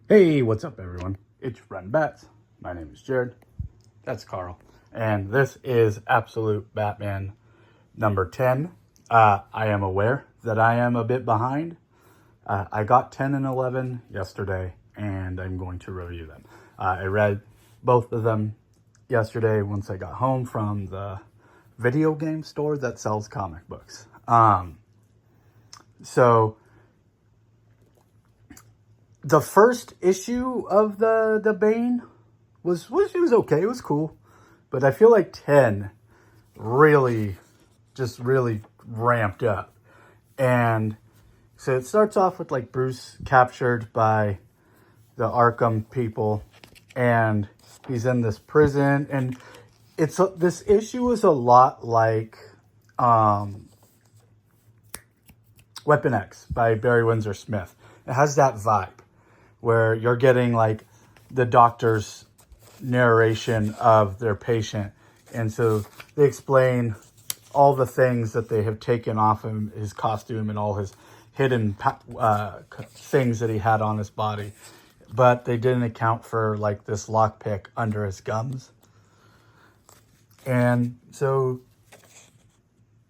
Hey, what's up, everyone? It's Run Bats. My name is Jared. That's Carl. And this is Absolute Batman number 10. I am aware that I am a bit behind. I got 10 and 11 yesterday, and I'm going to review them. I read both of them yesterday once I got home from the video game store that sells comic books. So the first issue of the Bane was okay. It was cool, but I feel like 10 really ramped up. And so it starts off with like Bruce captured by the Arkham people, and he's in this prison, and this issue is a lot like Weapon X by Barry Windsor Smith. It has that vibe where you're getting like the doctor's narration of their patient. And so they explain all the things that they have taken off him, his costume and all his hidden things that he had on his body. But they didn't account for like this lockpick under his gums. And so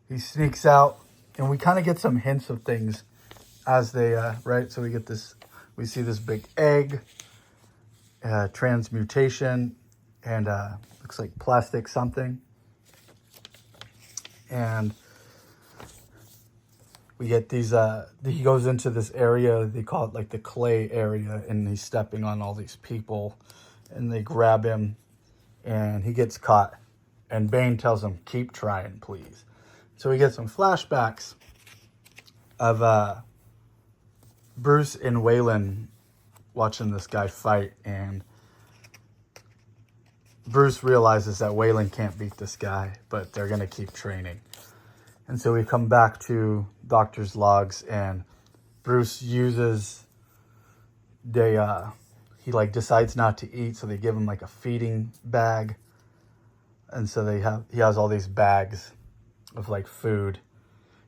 he sneaks out, and we kind of get some hints of things as they, right? So we see this big egg, transmutation, and looks like plastic something. And we get these, he goes into this area, they call it like the clay area, and he's stepping on all these people, and they grab him, and he gets caught. And Bane tells him, keep trying, please. So we get some flashbacks of Bruce and Waylon watching this guy fight, and Bruce realizes that Waylon can't beat this guy, but they're going to keep training. And so we come back to doctor's logs, and Bruce uses, he like decides not to eat, so they give him like a feeding bag. And so he has all these bags of like food,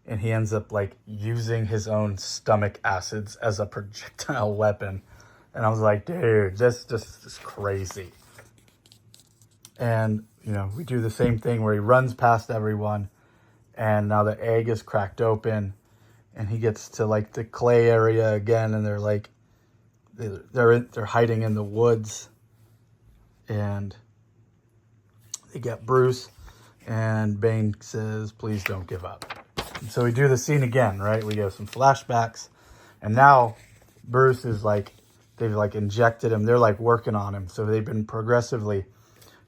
and he ends up like using his own stomach acids as a projectile weapon. And I was like, dude, this is crazy. And, you know, we do the same thing where he runs past everyone, and now the egg is cracked open, and he gets to like the clay area again, and they're like, they're hiding in the woods, and they get Bruce, and Bane says, please don't give up. And so we do the scene again, right? We have some flashbacks, and now Bruce is like, they've like injected him. They're like working on him. So they've been progressively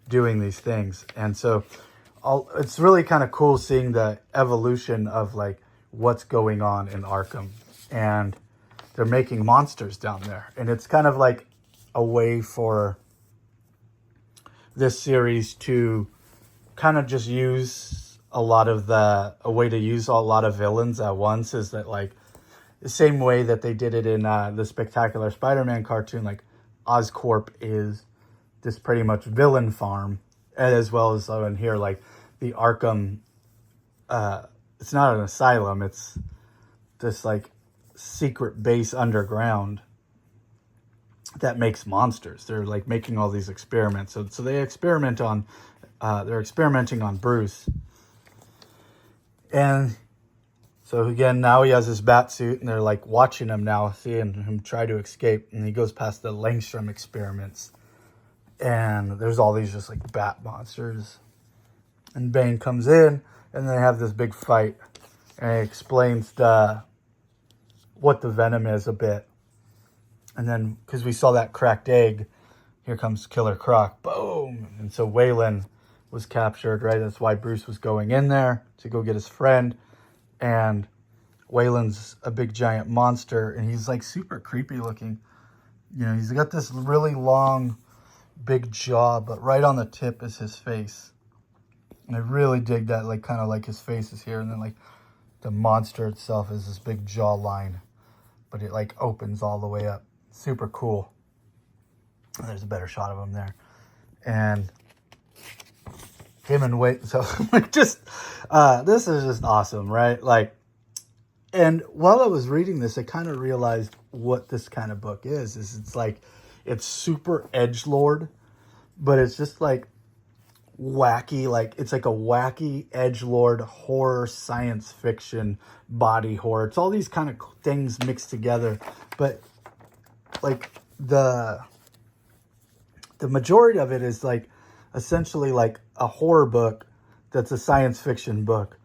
doing these things. And so it's really kind of cool seeing the evolution of like what's going on in Arkham. And they're making monsters down there. And it's kind of like a way for this series to kind of just use a way to use a lot of villains at once, is that like the same way that they did it in the Spectacular Spider-Man cartoon, like Oscorp is this pretty much villain farm, as well as in here, like the Arkham, it's not an asylum, it's this like secret base underground that makes monsters. They're like making all these experiments. So they experiment on, they're experimenting on Bruce. And so again, now he has his bat suit, and they're like watching him now, seeing him try to escape. And he goes past the Langstrom experiments, and there's all these just like bat monsters. And Bane comes in, and they have this big fight, and he explains what the venom is a bit. And then, because we saw that cracked egg, here comes Killer Croc. Boom! And so Waylon was captured, right? That's why Bruce was going in there, to go get his friend. And Waylon's a big giant monster, and he's like super creepy looking. You know, he's got this really long, big jaw, but right on the tip is his face. And I really dig that, like kind of like his face is here, and then like the monster itself is this big jawline, but it like opens all the way up. Super cool. There's a better shot of him there. And him and Wade, so like just, this is just awesome, right? Like, and while I was reading this, I kind of realized what this kind of book is it's like, it's super edgelord, but it's just like wacky, like it's like a wacky edgelord horror, science fiction, body horror. It's all these kind of things mixed together, but like the majority of it is like essentially like a horror book that's a science fiction book.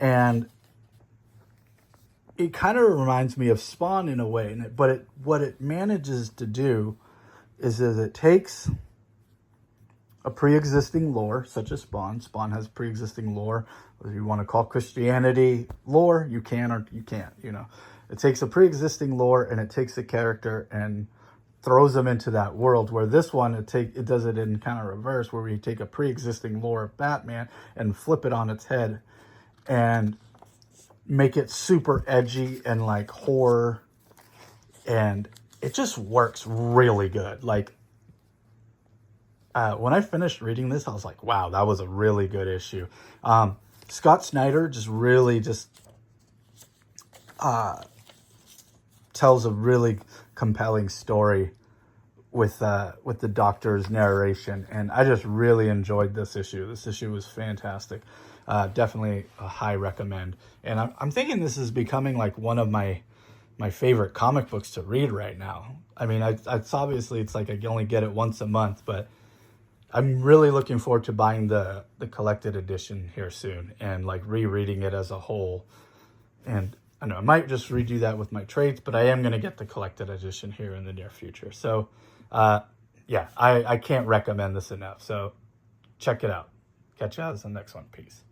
And it kind of reminds me of Spawn in a way, but what it manages to do is it takes a pre-existing lore, such as Spawn. Spawn has pre-existing lore. Whether you want to call Christianity lore, you can or you can't, you know. It takes a pre-existing lore and it takes a character and throws them into that world, where this one, it does it in kind of reverse, where we take a pre-existing lore of Batman and flip it on its head and make it super edgy and like horror, and it just works really good. Like when I finished reading this, I was like, wow, that was a really good issue. Scott Snyder really tells a really compelling story with the Doctor's narration, and I just really enjoyed this issue. This issue was fantastic. Definitely a high recommend. And I'm thinking this is becoming like one of my favorite comic books to read right now. I mean, it's obviously it's like I can only get it once a month, but I'm really looking forward to buying the collected edition here soon and like rereading it as a whole. And I know I might just redo that with my trades, but I am going to get the collected edition here in the near future. So yeah, I can't recommend this enough. So check it out. Catch you guys in the next one. Peace.